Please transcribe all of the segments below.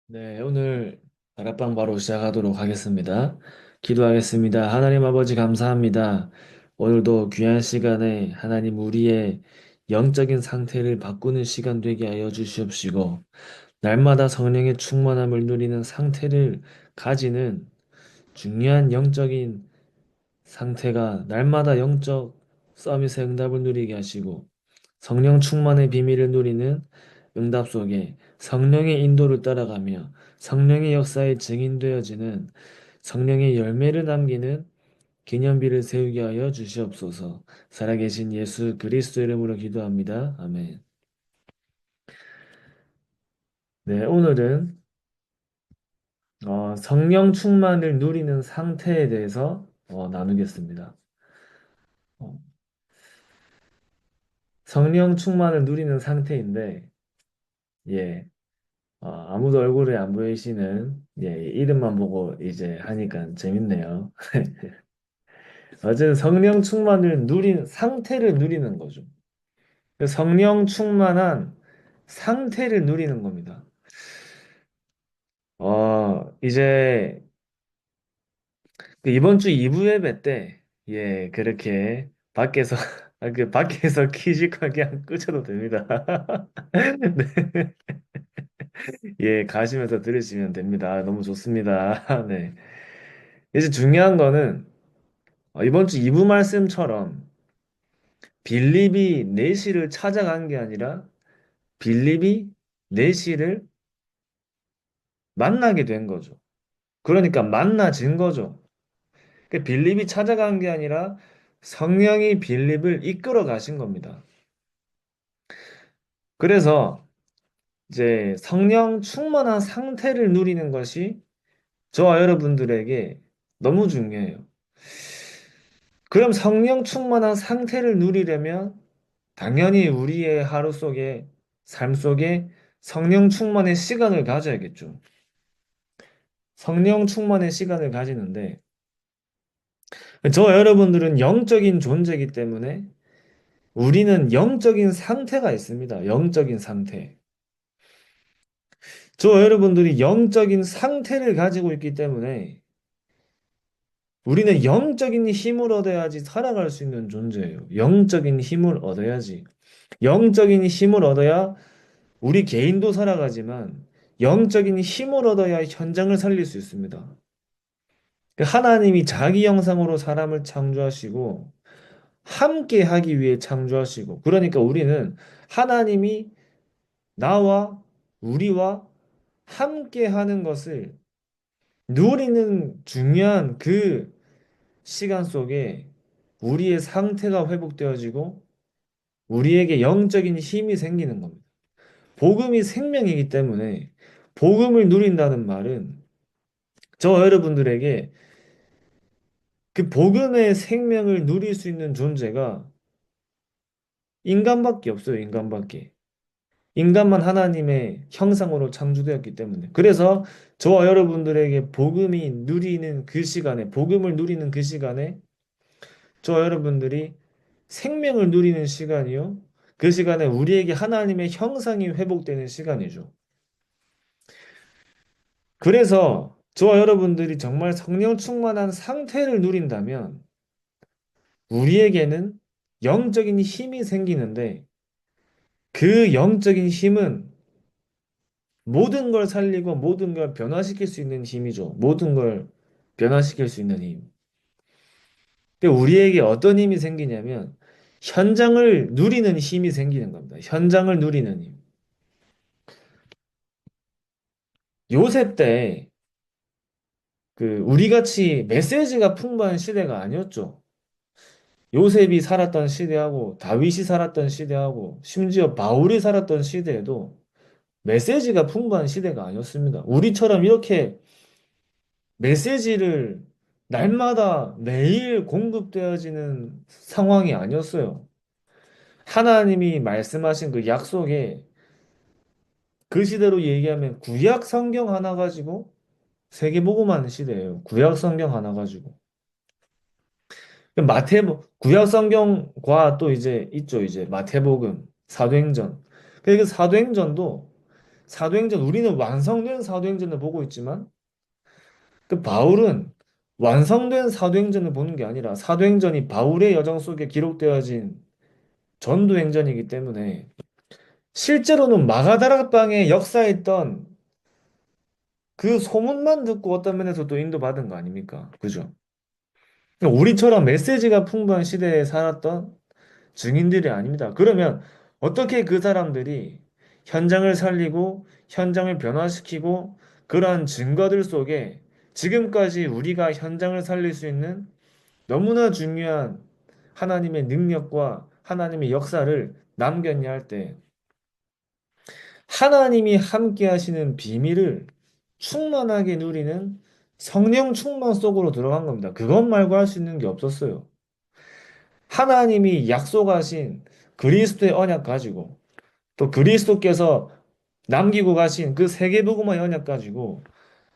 네, 오늘 다락방 바로 시작하도록 하겠습니다. 기도하겠습니다. 하나님 아버지 감사합니다. 오늘도 귀한 시간에 하나님 우리의 영적인 상태를 바꾸는 시간 되게 하여 주시옵시고, 날마다 성령의 충만함을 누리는 상태를 가지는 중요한 영적인 상태가 날마다 영적 서밋의 응답을 누리게 하시고, 성령 충만의 비밀을 누리는 응답 속에 성령의 인도를 따라가며 성령의 역사에 증인되어지는 성령의 열매를 남기는 기념비를 세우게 하여 주시옵소서. 살아계신 예수 그리스도 이름으로 기도합니다. 아멘. 네, 오늘은 성령 충만을 누리는 상태에 대해서 나누겠습니다. 어, 성령 충만을 누리는 상태인데, 예, 아무도 얼굴이 안 보이시는 이름만 보고 이제 하니까 재밌네요. 어쨌든 성령 충만을 누린 상태를 누리는 거죠. 그 성령 충만한 상태를 누리는 겁니다. 이제 그 이번 주 2부 예배 때, 그렇게 밖에서, 그 밖에서 키직하게 안 끄셔도 됩니다. 네. 가시면서 들으시면 됩니다. 너무 좋습니다. 네. 이제 중요한 거는, 이번 주 2부 말씀처럼 빌립이 내시를 찾아간 게 아니라 빌립이 내시를 만나게 된 거죠. 그러니까 만나진 거죠. 그 빌립이 찾아간 게 아니라 성령이 빌립을 이끌어 가신 겁니다. 그래서 이제 성령 충만한 상태를 누리는 것이 저와 여러분들에게 너무 중요해요. 그럼 성령 충만한 상태를 누리려면 당연히 우리의 하루 속에, 삶 속에 성령 충만의 시간을 가져야겠죠. 성령 충만의 시간을 가지는데, 저와 여러분들은 영적인 존재이기 때문에 우리는 영적인 상태가 있습니다. 영적인 상태. 저와 여러분들이 영적인 상태를 가지고 있기 때문에 우리는 영적인 힘을 얻어야지 살아갈 수 있는 존재예요. 영적인 힘을 얻어야지. 영적인 힘을 얻어야 우리 개인도 살아가지만 영적인 힘을 얻어야 현장을 살릴 수 있습니다. 하나님이 자기 형상으로 사람을 창조하시고 함께 하기 위해 창조하시고 그러니까 우리는 하나님이 나와 우리와 함께 하는 것을 누리는 중요한 그 시간 속에 우리의 상태가 회복되어지고 우리에게 영적인 힘이 생기는 겁니다. 복음이 생명이기 때문에 복음을 누린다는 말은 저 여러분들에게 그 복음의 생명을 누릴 수 있는 존재가 인간밖에 없어요, 인간밖에. 인간만 하나님의 형상으로 창조되었기 때문에. 그래서 저와 여러분들에게 복음이 누리는 그 시간에, 복음을 누리는 그 시간에 저와 여러분들이 생명을 누리는 시간이요. 그 시간에 우리에게 하나님의 형상이 회복되는 시간이죠. 그래서 저와 여러분들이 정말 성령 충만한 상태를 누린다면 우리에게는 영적인 힘이 생기는데 그 영적인 힘은 모든 걸 살리고 모든 걸 변화시킬 수 있는 힘이죠. 모든 걸 변화시킬 수 있는 힘. 근데 우리에게 어떤 힘이 생기냐면 현장을 누리는 힘이 생기는 겁니다. 현장을 누리는 힘. 요새 때 그 우리같이 메시지가 풍부한 시대가 아니었죠. 요셉이 살았던 시대하고 다윗이 살았던 시대하고 심지어 바울이 살았던 시대에도 메시지가 풍부한 시대가 아니었습니다. 우리처럼 이렇게 메시지를 날마다 매일 공급되어지는 상황이 아니었어요. 하나님이 말씀하신 그 약속에 그 시대로 얘기하면 구약 성경 하나 가지고 세계복음하는 시대예요. 구약 성경 하나 가지고. 구약 성경과 또 이제 있죠. 이제 마태복음, 사도행전. 그 사도행전도 사도행전, 우리는 완성된 사도행전을 보고 있지만 그 바울은 완성된 사도행전을 보는 게 아니라 사도행전이 바울의 여정 속에 기록되어진 전도행전이기 때문에 실제로는 마가다락방에 역사했던 그 소문만 듣고 어떤 면에서 또 인도받은 거 아닙니까? 그죠? 그러니까 우리처럼 메시지가 풍부한 시대에 살았던 증인들이 아닙니다. 그러면 어떻게 그 사람들이 현장을 살리고 현장을 변화시키고 그러한 증거들 속에 지금까지 우리가 현장을 살릴 수 있는 너무나 중요한 하나님의 능력과 하나님의 역사를 남겼냐 할 때 하나님이 함께 하시는 비밀을 충만하게 누리는 성령 충만 속으로 들어간 겁니다. 그것 말고 할 수 있는 게 없었어요. 하나님이 약속하신 그리스도의 언약 가지고 또 그리스도께서 남기고 가신 그 세계복음화의 언약 가지고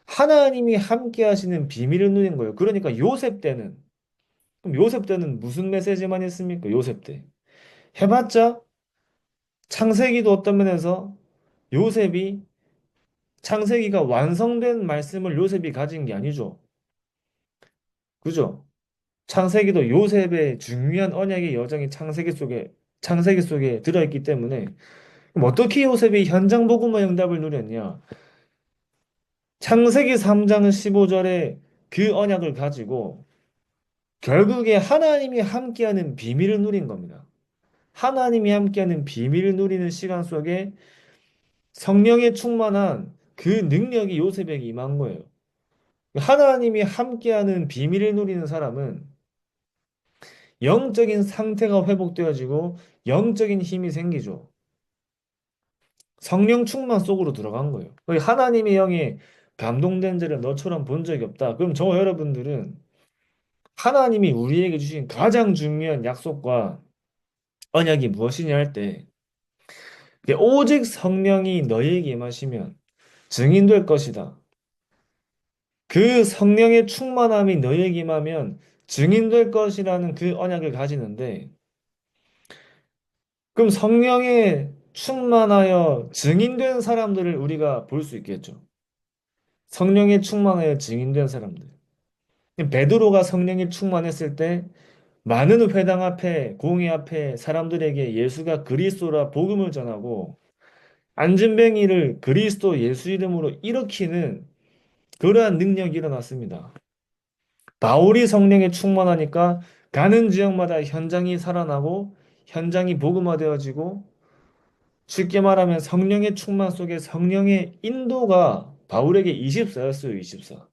하나님이 함께 하시는 비밀을 누린 거예요. 그러니까 요셉 때는 그럼 요셉 때는 무슨 메시지만 했습니까? 요셉 때 해봤자 창세기도 어떤 면에서 요셉이 창세기가 완성된 말씀을 요셉이 가진 게 아니죠. 그죠? 창세기도 요셉의 중요한 언약의 여정이 창세기 속에 들어있기 때문에 그럼 어떻게 요셉이 현장 복음화 응답을 누렸냐? 창세기 3장 15절에 그 언약을 가지고 결국에 하나님이 함께하는 비밀을 누린 겁니다. 하나님이 함께하는 비밀을 누리는 시간 속에 성령에 충만한 그 능력이 요셉에게 임한 거예요. 하나님이 함께하는 비밀을 누리는 사람은 영적인 상태가 회복되어지고 영적인 힘이 생기죠. 성령 충만 속으로 들어간 거예요. 하나님의 영에 감동된 자를 너처럼 본 적이 없다. 그럼 저와 여러분들은 하나님이 우리에게 주신 가장 중요한 약속과 언약이 무엇이냐 할 때, 오직 성령이 너희에게 임하시면 증인될 것이다. 그 성령의 충만함이 너희에게 임하면 증인될 것이라는 그 언약을 가지는데, 그럼 성령에 충만하여 증인된 사람들을 우리가 볼 수 있겠죠. 성령에 충만하여 증인된 사람들. 베드로가 성령에 충만했을 때 많은 회당 앞에 공회 앞에 사람들에게 예수가 그리스도라 복음을 전하고 안진뱅이를 그리스도 예수 이름으로 일으키는 그러한 능력이 일어났습니다. 바울이 성령에 충만하니까 가는 지역마다 현장이 살아나고 현장이 복음화되어지고 쉽게 말하면 성령의 충만 속에 성령의 인도가 바울에게 24였어요, 24.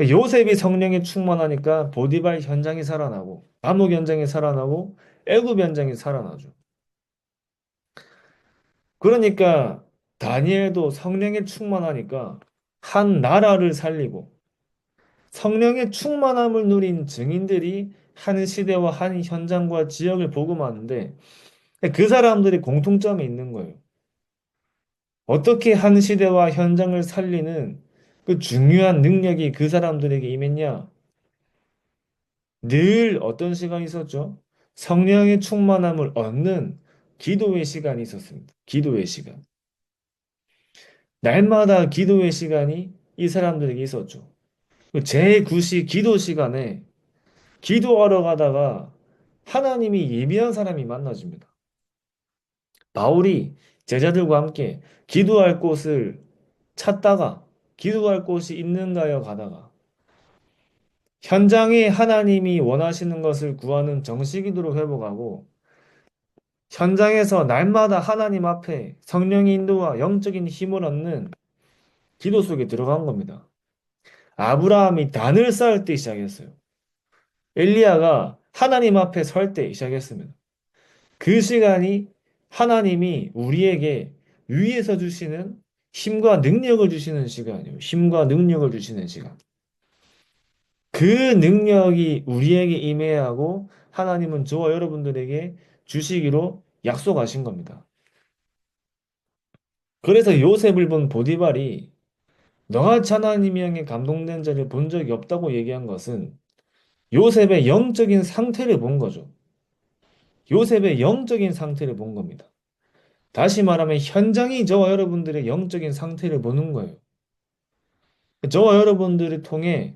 요셉이 성령에 충만하니까 보디발 현장이 살아나고 감옥 현장이 살아나고 애굽 현장이 살아나죠. 그러니까 다니엘도 성령에 충만하니까 한 나라를 살리고 성령의 충만함을 누린 증인들이 한 시대와 한 현장과 지역을 복음하는데 그 사람들이 공통점이 있는 거예요. 어떻게 한 시대와 현장을 살리는 그 중요한 능력이 그 사람들에게 임했냐? 늘 어떤 시간이 있었죠? 성령의 충만함을 얻는 기도의 시간이 있었습니다. 기도의 시간. 날마다 기도의 시간이 이 사람들에게 있었죠. 제9시 기도 시간에 기도하러 가다가 하나님이 예비한 사람이 만나집니다. 바울이 제자들과 함께 기도할 곳을 찾다가 기도할 곳이 있는가요 가다가 현장에 하나님이 원하시는 것을 구하는 정식기도로 회복하고 현장에서 날마다 하나님 앞에 성령의 인도와 영적인 힘을 얻는 기도 속에 들어간 겁니다. 아브라함이 단을 쌓을 때 시작했어요. 엘리야가 하나님 앞에 설 때 시작했습니다. 그 시간이 하나님이 우리에게 위에서 주시는 힘과 능력을 주시는 시간이에요. 힘과 능력을 주시는 시간. 그 능력이 우리에게 임해야 하고 하나님은 저와 여러분들에게 주시기로 약속하신 겁니다. 그래서 요셉을 본 보디발이 너같이 하나님이 향해 감동된 자를 본 적이 없다고 얘기한 것은 요셉의 영적인 상태를 본 거죠. 요셉의 영적인 상태를 본 겁니다. 다시 말하면 현장이 저와 여러분들의 영적인 상태를 보는 거예요. 저와 여러분들을 통해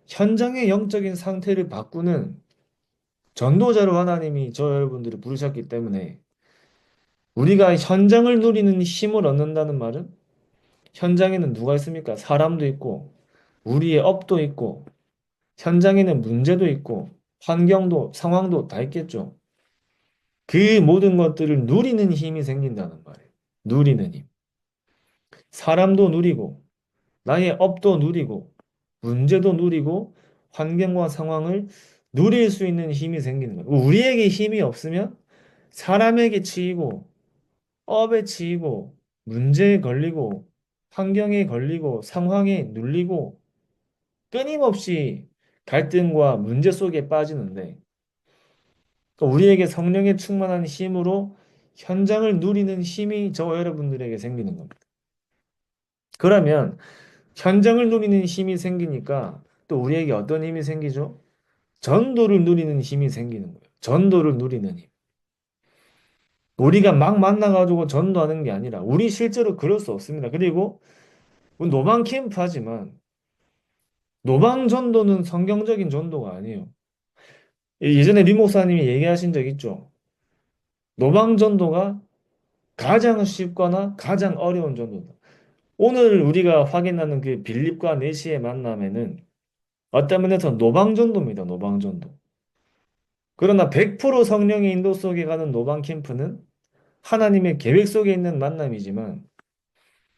현장의 영적인 상태를 바꾸는 전도자로 하나님이 저와 여러분들을 부르셨기 때문에 우리가 현장을 누리는 힘을 얻는다는 말은 현장에는 누가 있습니까? 사람도 있고 우리의 업도 있고 현장에는 문제도 있고 환경도 상황도 다 있겠죠. 그 모든 것들을 누리는 힘이 생긴다는 말이에요. 누리는 힘. 사람도 누리고 나의 업도 누리고 문제도 누리고 환경과 상황을 누릴 수 있는 힘이 생기는 거예요. 우리에게 힘이 없으면 사람에게 치이고 업에 치이고 문제에 걸리고 환경에 걸리고 상황에 눌리고 끊임없이 갈등과 문제 속에 빠지는데 또 우리에게 성령의 충만한 힘으로 현장을 누리는 힘이 저와 여러분들에게 생기는 겁니다. 그러면 현장을 누리는 힘이 생기니까 또 우리에게 어떤 힘이 생기죠? 전도를 누리는 힘이 생기는 거예요. 전도를 누리는 힘. 우리가 막 만나가지고 전도하는 게 아니라 우리 실제로 그럴 수 없습니다. 그리고 노방 캠프 하지만 노방 전도는 성경적인 전도가 아니에요. 예전에 리 목사님이 얘기하신 적 있죠. 노방 전도가 가장 쉽거나 가장 어려운 전도다. 오늘 우리가 확인하는 그 빌립과 내시의 만남에는 어떤 면에서 노방전도입니다. 노방전도. 그러나 100% 성령의 인도 속에 가는 노방 캠프는 하나님의 계획 속에 있는 만남이지만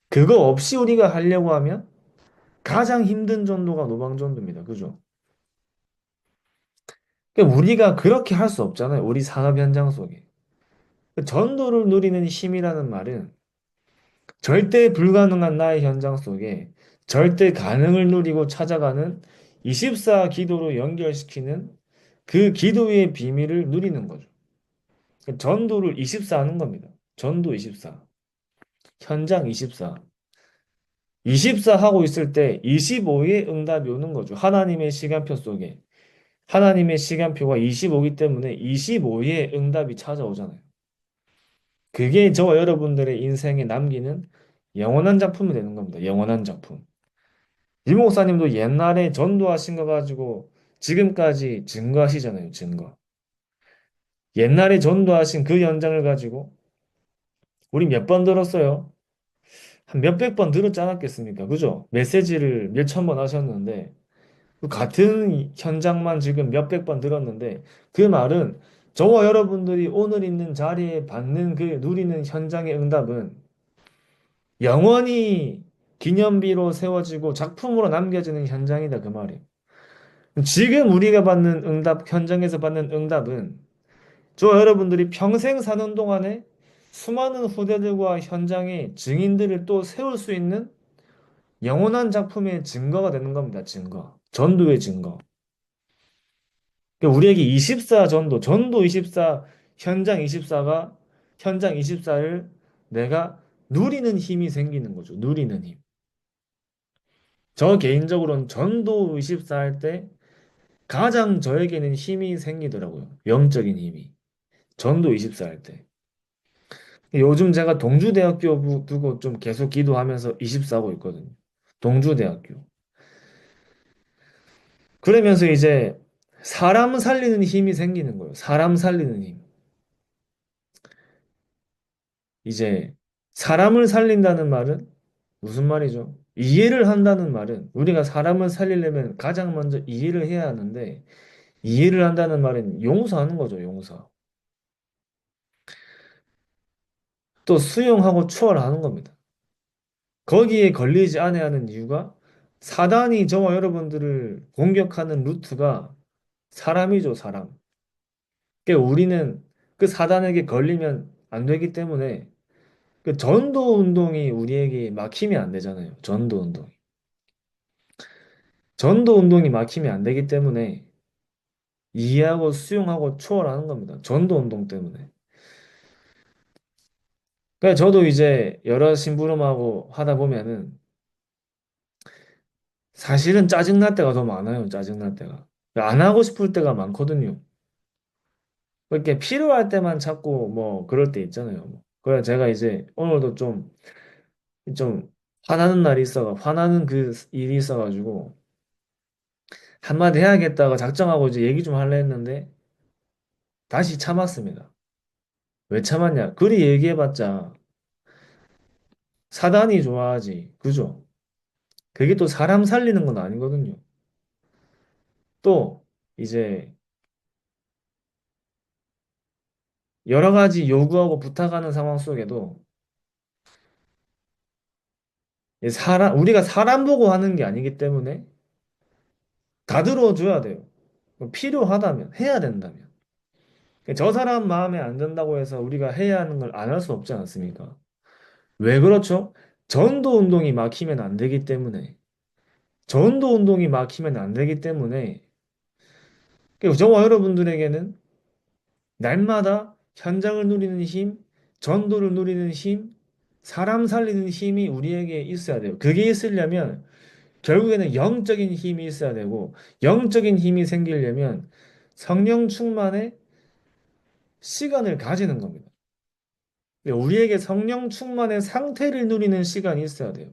그거 없이 우리가 하려고 하면 가장 힘든 전도가 노방전도입니다. 그죠? 그러니까 우리가 그렇게 할 수 없잖아요. 우리 산업 현장 속에. 전도를 누리는 힘이라는 말은 절대 불가능한 나의 현장 속에 절대 가능을 누리고 찾아가는 24 기도로 연결시키는 그 기도의 비밀을 누리는 거죠. 전도를 24 하는 겁니다. 전도 24. 현장 24. 24 하고 있을 때 25의 응답이 오는 거죠. 하나님의 시간표 속에. 하나님의 시간표가 25이기 때문에 25의 응답이 찾아오잖아요. 그게 저와 여러분들의 인생에 남기는 영원한 작품이 되는 겁니다. 영원한 작품. 이 목사님도 옛날에 전도하신 거 가지고 지금까지 증거하시잖아요. 증거. 옛날에 전도하신 그 연장을 가지고 우리 몇 번 들었어요? 한 몇백 번 들었지 않았겠습니까? 그죠? 메시지를 몇천 번 하셨는데 그 같은 현장만 지금 몇백 번 들었는데 그 말은 저와 여러분들이 오늘 있는 자리에 받는 그 누리는 현장의 응답은 영원히 기념비로 세워지고 작품으로 남겨지는 현장이다 그 말이에요. 지금 우리가 받는 응답, 현장에서 받는 응답은 저와 여러분들이 평생 사는 동안에 수많은 후대들과 현장의 증인들을 또 세울 수 있는 영원한 작품의 증거가 되는 겁니다. 증거. 전도의 증거. 그러니까 우리에게 24 전도, 전도 24, 현장 24가 현장 24를 내가 누리는 힘이 생기는 거죠. 누리는 힘. 저 개인적으로는 전도 24 할 때 가장 저에게는 힘이 생기더라고요. 영적인 힘이. 전도 24 할 때. 요즘 제가 동주대학교 두고 좀 계속 기도하면서 24 하고 있거든요. 동주대학교. 그러면서 이제 사람 살리는 힘이 생기는 거예요. 사람 살리는 힘. 이제 사람을 살린다는 말은 무슨 말이죠? 이해를 한다는 말은 우리가 사람을 살리려면 가장 먼저 이해를 해야 하는데 이해를 한다는 말은 용서하는 거죠, 용서. 또 수용하고 추월하는 겁니다. 거기에 걸리지 않아야 하는 이유가 사단이 저와 여러분들을 공격하는 루트가 사람이죠, 사람. 그러니까 우리는 그 사단에게 걸리면 안 되기 때문에 그 전도 운동이 우리에게 막히면 안 되잖아요. 전도 운동이. 전도 운동이 막히면 안 되기 때문에 이해하고 수용하고 초월하는 겁니다. 전도 운동 때문에. 그러니까 저도 이제 여러 심부름하고 하다 보면은 사실은 짜증날 때가 더 많아요. 짜증날 때가. 안 하고 싶을 때가 많거든요. 이렇게 필요할 때만 자꾸 뭐 그럴 때 있잖아요. 뭐. 그래 제가 이제 오늘도 좀 화나는 날이 화나는 그 일이 있어가지고 한마디 해야겠다고 작정하고 이제 얘기 좀 하려 했는데 다시 참았습니다. 왜 참았냐? 그리 얘기해봤자 사단이 좋아하지. 그죠? 그게 또 사람 살리는 건 아니거든요. 또 이제 여러 가지 요구하고 부탁하는 상황 속에도 우리가 사람 보고 하는 게 아니기 때문에 다 들어줘야 돼요. 필요하다면, 해야 된다면. 저 사람 마음에 안 든다고 해서 우리가 해야 하는 걸 안 할 수 없지 않습니까? 왜 그렇죠? 전도 운동이 막히면 안 되기 때문에. 전도 운동이 막히면 안 되기 때문에. 저와 여러분들에게는 날마다 현장을 누리는 힘, 전도를 누리는 힘, 사람 살리는 힘이 우리에게 있어야 돼요. 그게 있으려면 결국에는 영적인 힘이 있어야 되고, 영적인 힘이 생기려면 성령 충만의 시간을 가지는 겁니다. 우리에게 성령 충만의 상태를 누리는 시간이 있어야 돼요.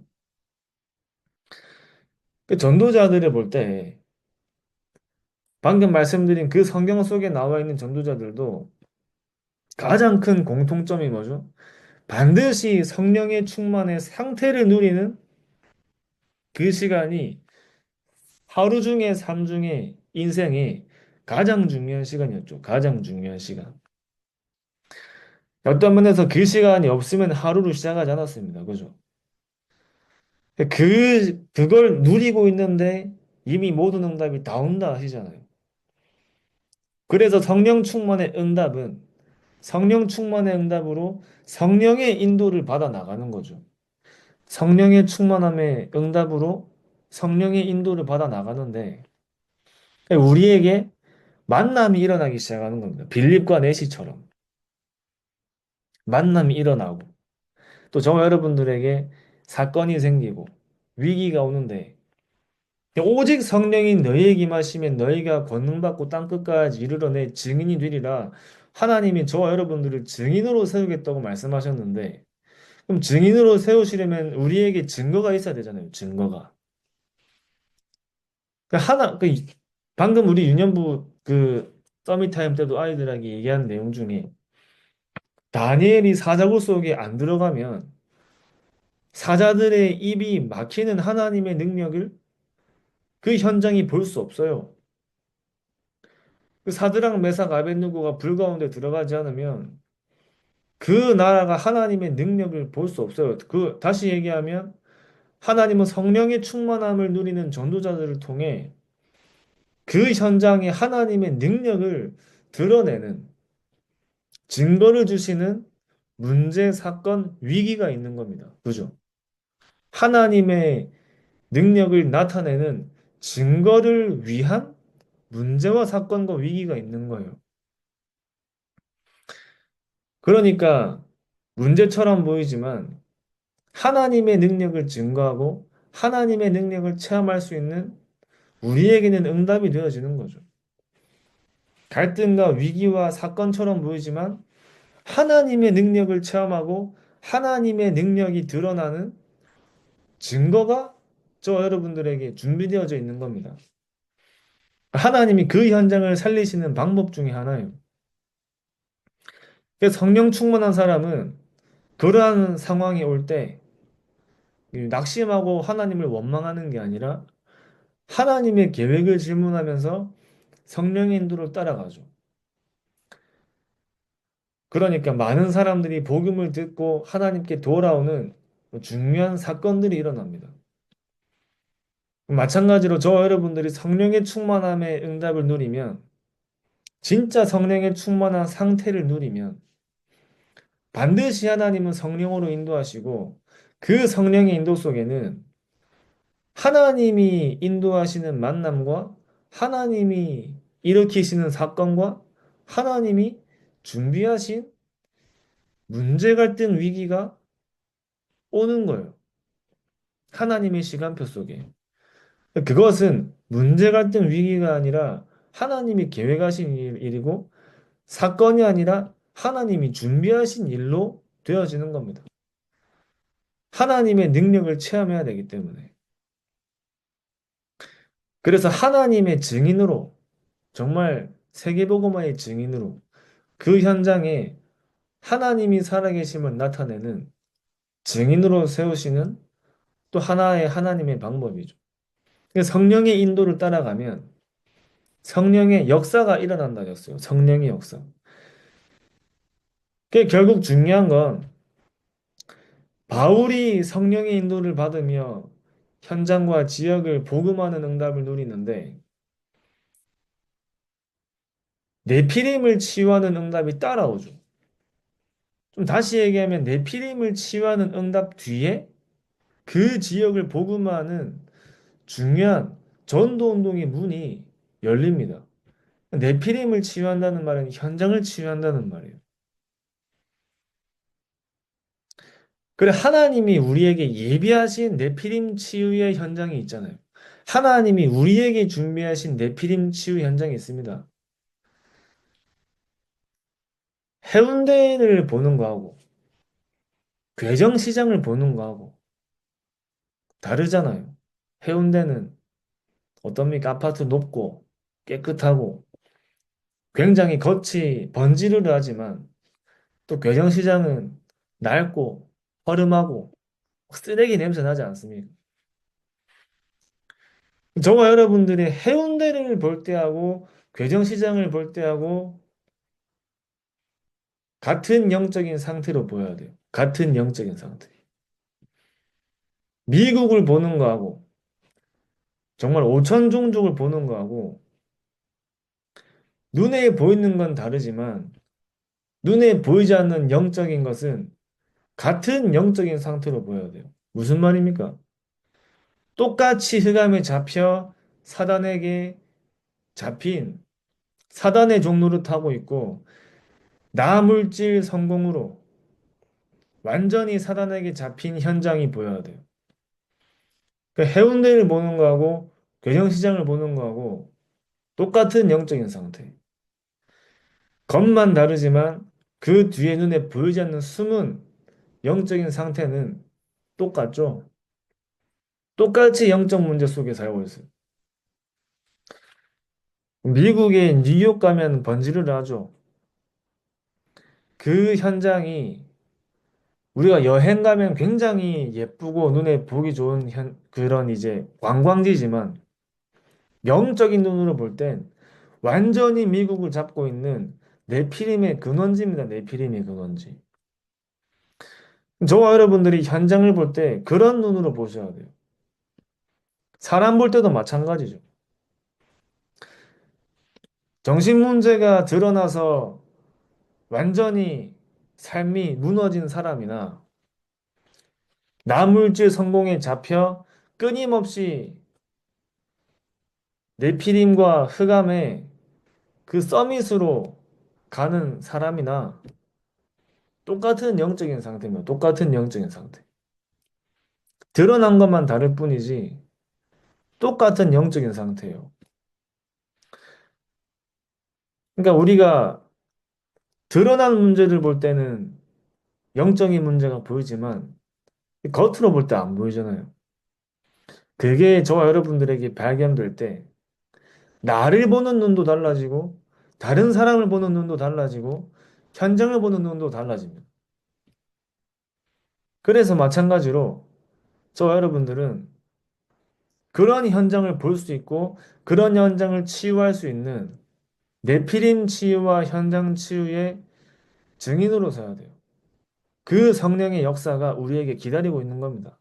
전도자들을 볼 때, 방금 말씀드린 그 성경 속에 나와 있는 전도자들도 가장 큰 공통점이 뭐죠? 반드시 성령의 충만의 상태를 누리는 그 시간이 하루 중에 삶 중에 인생의 가장 중요한 시간이었죠. 가장 중요한 시간. 어떤 면에서 그 시간이 없으면 하루를 시작하지 않았습니다. 그죠? 그걸 누리고 있는데 이미 모든 응답이 다 온다 하시잖아요. 그래서 성령 충만의 응답으로 성령의 인도를 받아 나가는 거죠. 성령의 충만함의 응답으로 성령의 인도를 받아 나가는데 우리에게 만남이 일어나기 시작하는 겁니다. 빌립과 내시처럼 만남이 일어나고 또 저와 여러분들에게 사건이 생기고 위기가 오는데 오직 성령이 너희에게 임하시면 너희가 권능받고 땅끝까지 이르러내 증인이 되리라. 하나님이 저와 여러분들을 증인으로 세우겠다고 말씀하셨는데 그럼 증인으로 세우시려면 우리에게 증거가 있어야 되잖아요. 증거가. 방금 우리 유년부 그 서밋 타임 때도 아이들에게 얘기한 내용 중에 다니엘이 사자굴 속에 안 들어가면 사자들의 입이 막히는 하나님의 능력을 그 현장이 볼 수 없어요. 그 사드락 메삭 아벳느고가 불 가운데 들어가지 않으면 그 나라가 하나님의 능력을 볼 수 없어요. 다시 얘기하면 하나님은 성령의 충만함을 누리는 전도자들을 통해 그 현장에 하나님의 능력을 드러내는 증거를 주시는 문제, 사건, 위기가 있는 겁니다. 그죠? 하나님의 능력을 나타내는 증거를 위한 문제와 사건과 위기가 있는 거예요. 그러니까 문제처럼 보이지만 하나님의 능력을 증거하고 하나님의 능력을 체험할 수 있는 우리에게는 응답이 되어지는 거죠. 갈등과 위기와 사건처럼 보이지만 하나님의 능력을 체험하고 하나님의 능력이 드러나는 증거가 저 여러분들에게 준비되어져 있는 겁니다. 하나님이 그 현장을 살리시는 방법 중에 하나예요. 그래서 성령 충만한 사람은 그러한 상황이 올 때 낙심하고 하나님을 원망하는 게 아니라 하나님의 계획을 질문하면서 성령의 인도를 따라가죠. 그러니까 많은 사람들이 복음을 듣고 하나님께 돌아오는 중요한 사건들이 일어납니다. 마찬가지로 저와 여러분들이 성령의 충만함의 응답을 누리면 진짜 성령의 충만한 상태를 누리면 반드시 하나님은 성령으로 인도하시고 그 성령의 인도 속에는 하나님이 인도하시는 만남과 하나님이 일으키시는 사건과 하나님이 준비하신 문제 갈등 위기가 오는 거예요. 하나님의 시간표 속에. 그것은 문제 갈등 위기가 아니라 하나님이 계획하신 일이고 사건이 아니라 하나님이 준비하신 일로 되어지는 겁니다. 하나님의 능력을 체험해야 되기 때문에. 그래서 하나님의 증인으로, 정말 세계복음화의 증인으로 그 현장에 하나님이 살아계심을 나타내는 증인으로 세우시는 또 하나의 하나님의 방법이죠. 그래서 성령의 인도를 따라가면 성령의 역사가 일어난다 했어요. 성령의 역사. 그 결국 중요한 건 바울이 성령의 인도를 받으며 현장과 지역을 복음하는 응답을 누리는데 네피림을 치유하는 응답이 따라오죠. 좀 다시 얘기하면 네피림을 치유하는 응답 뒤에 그 지역을 복음하는 중요한 전도 운동의 문이 열립니다. 네피림을 치유한다는 말은 현장을 치유한다는 말이에요. 그래, 하나님이 우리에게 예비하신 네피림 치유의 현장이 있잖아요. 하나님이 우리에게 준비하신 네피림 치유 현장이 있습니다. 해운대를 보는 거하고 괴정시장을 보는 거하고 다르잖아요. 해운대는 어떻습니까? 아파트 높고 깨끗하고 굉장히 겉이 번지르르하지만 또 괴정시장은 낡고 허름하고 쓰레기 냄새 나지 않습니까? 저와 여러분들이 해운대를 볼 때하고 괴정시장을 볼 때하고 같은 영적인 상태로 보여야 돼요. 같은 영적인 상태. 미국을 보는 거하고 정말 오천 종족을 보는 거하고 눈에 보이는 건 다르지만 눈에 보이지 않는 영적인 것은 같은 영적인 상태로 보여야 돼요. 무슨 말입니까? 똑같이 흑암에 잡혀 사단에게 잡힌 사단의 종로를 타고 있고 나물질 성공으로 완전히 사단에게 잡힌 현장이 보여야 돼요. 그 해운대를 보는 거하고 괴정시장을 보는 거하고 똑같은 영적인 상태. 겉만 다르지만 그 뒤에 눈에 보이지 않는 숨은 영적인 상태는 똑같죠. 똑같이 영적 문제 속에 살고 있어요. 미국의 뉴욕 가면 번지를 하죠. 그 현장이 우리가 여행 가면 굉장히 예쁘고 눈에 보기 좋은 그런 이제 관광지지만 영적인 눈으로 볼 땐 완전히 미국을 잡고 있는 네피림의 근원지입니다. 네피림의 근원지. 저와 여러분들이 현장을 볼 때 그런 눈으로 보셔야 돼요. 사람 볼 때도 마찬가지죠. 정신 문제가 드러나서 완전히 삶이 무너진 사람이나 뇌물질 성공에 잡혀 끊임없이 네피림과 흑암의 그 서밋으로 가는 사람이나 똑같은 영적인 상태입니다. 똑같은 영적인 상태. 드러난 것만 다를 뿐이지 똑같은 영적인 상태예요. 그러니까 우리가 드러난 문제를 볼 때는 영적인 문제가 보이지만 겉으로 볼 때 안 보이잖아요. 그게 저와 여러분들에게 발견될 때 나를 보는 눈도 달라지고 다른 사람을 보는 눈도 달라지고 현장을 보는 눈도 달라집니다. 그래서 마찬가지로 저와 여러분들은 그런 현장을 볼 수 있고 그런 현장을 치유할 수 있는 내피림 치유와 현장 치유의 증인으로 서야 돼요. 그 성령의 역사가 우리에게 기다리고 있는 겁니다.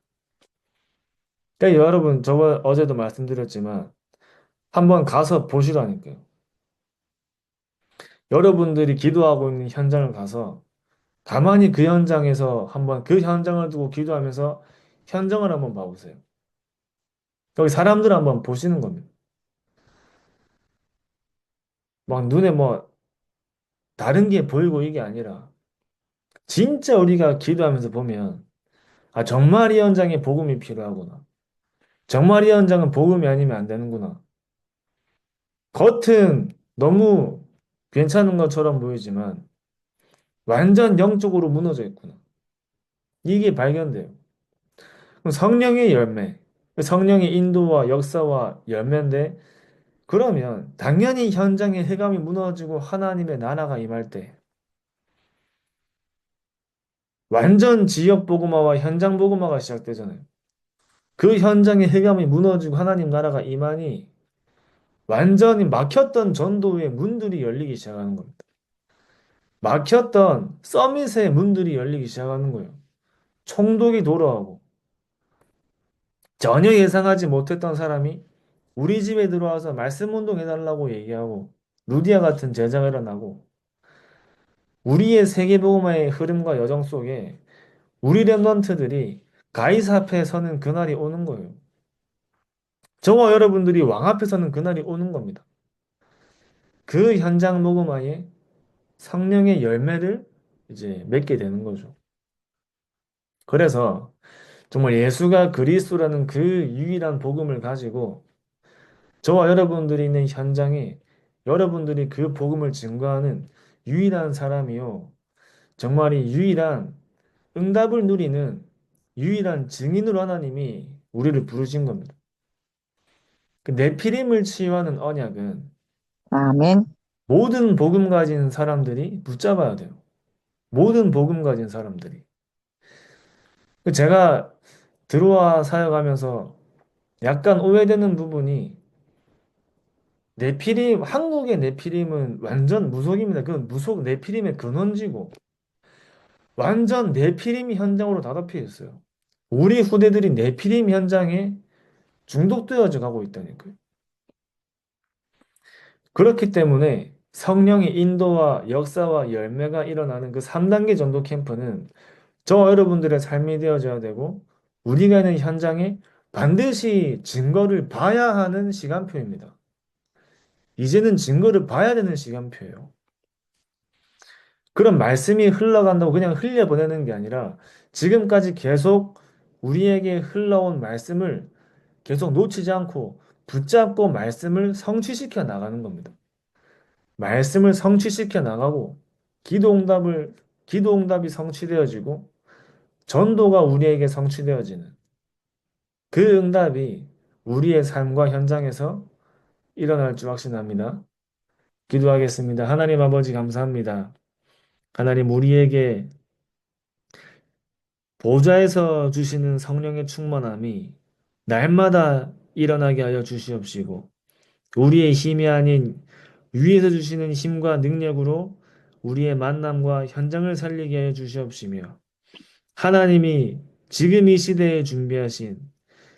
그러니까 여러분, 저번 어제도 말씀드렸지만 한번 가서 보시라니까요. 여러분들이 기도하고 있는 현장을 가서 가만히 그 현장에서 한번 그 현장을 두고 기도하면서 현장을 한번 봐보세요. 여기 사람들 한번 보시는 겁니다. 막 눈에 뭐 다른 게 보이고 이게 아니라 진짜 우리가 기도하면서 보면 아, 정말 이 현장에 복음이 필요하구나. 정말 이 현장은 복음이 아니면 안 되는구나. 겉은 너무 괜찮은 것처럼 보이지만 완전 영적으로 무너져 있구나. 이게 발견돼요. 그럼 성령의 열매, 성령의 인도와 역사와 열매인데 그러면 당연히 현장의 흑암이 무너지고 하나님의 나라가 임할 때 완전 지역 복음화와 현장 복음화가 시작되잖아요. 그 현장의 흑암이 무너지고 하나님 나라가 임하니 완전히 막혔던 전도의 문들이 열리기 시작하는 겁니다. 막혔던 서밋의 문들이 열리기 시작하는 거예요. 총독이 돌아오고 전혀 예상하지 못했던 사람이 우리 집에 들어와서 말씀 운동해달라고 얘기하고 루디아 같은 제자가 일어나고 우리의 세계복음화의 흐름과 여정 속에 우리 랩런트들이 가이사 앞에 서는 그날이 오는 거예요. 저와 여러분들이 왕 앞에 서는 그날이 오는 겁니다. 그 현장 복음화에 성령의 열매를 이제 맺게 되는 거죠. 그래서 정말 예수가 그리스도라는 그 유일한 복음을 가지고 저와 여러분들이 있는 현장에 여러분들이 그 복음을 증거하는 유일한 사람이요. 정말이 유일한 응답을 누리는 유일한 증인으로 하나님이 우리를 부르신 겁니다. 그 네피림을 치유하는 언약은 아멘. 모든 복음 가진 사람들이 붙잡아야 돼요. 모든 복음 가진 사람들이. 제가 들어와 사역하면서 약간 오해되는 부분이 네피림, 한국의 네피림은 완전 무속입니다. 그건 무속 네피림의 근원지고 완전 네피림 현장으로 다덮여 있어요. 우리 후대들이 네피림 현장에 중독되어져 가고 있다니까요. 그렇기 때문에 성령의 인도와 역사와 열매가 일어나는 그 3단계 전도 캠프는 저와 여러분들의 삶이 되어져야 되고 우리가 있는 현장에 반드시 증거를 봐야 하는 시간표입니다. 이제는 증거를 봐야 되는 시간표예요. 그런 말씀이 흘러간다고 그냥 흘려보내는 게 아니라 지금까지 계속 우리에게 흘러온 말씀을 계속 놓치지 않고 붙잡고 말씀을 성취시켜 나가는 겁니다. 말씀을 성취시켜 나가고 기도 응답이 성취되어지고 전도가 우리에게 성취되어지는 그 응답이 우리의 삶과 현장에서 일어날 줄 확신합니다. 기도하겠습니다. 하나님 아버지 감사합니다. 하나님 우리에게 보좌에서 주시는 성령의 충만함이 날마다 일어나게 하여 주시옵시고 우리의 힘이 아닌 위에서 주시는 힘과 능력으로 우리의 만남과 현장을 살리게 하여 주시옵시며 하나님이 지금 이 시대에 준비하신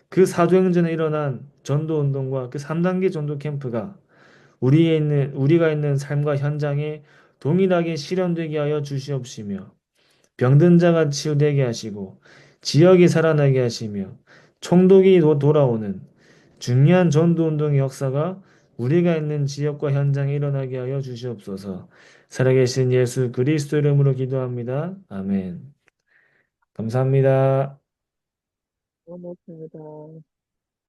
그 사도행전에 일어난 전도 운동과 그 3단계 전도 캠프가 우리가 있는 삶과 현장에 동일하게 실현되게 하여 주시옵시며 병든 자가 치유되게 하시고 지역이 살아나게 하시며 총독이 돌아오는 중요한 전도운동의 역사가 우리가 있는 지역과 현장에 일어나게 하여 주시옵소서. 살아계신 예수 그리스도 이름으로 기도합니다. 아멘. 감사합니다. 고맙습니다.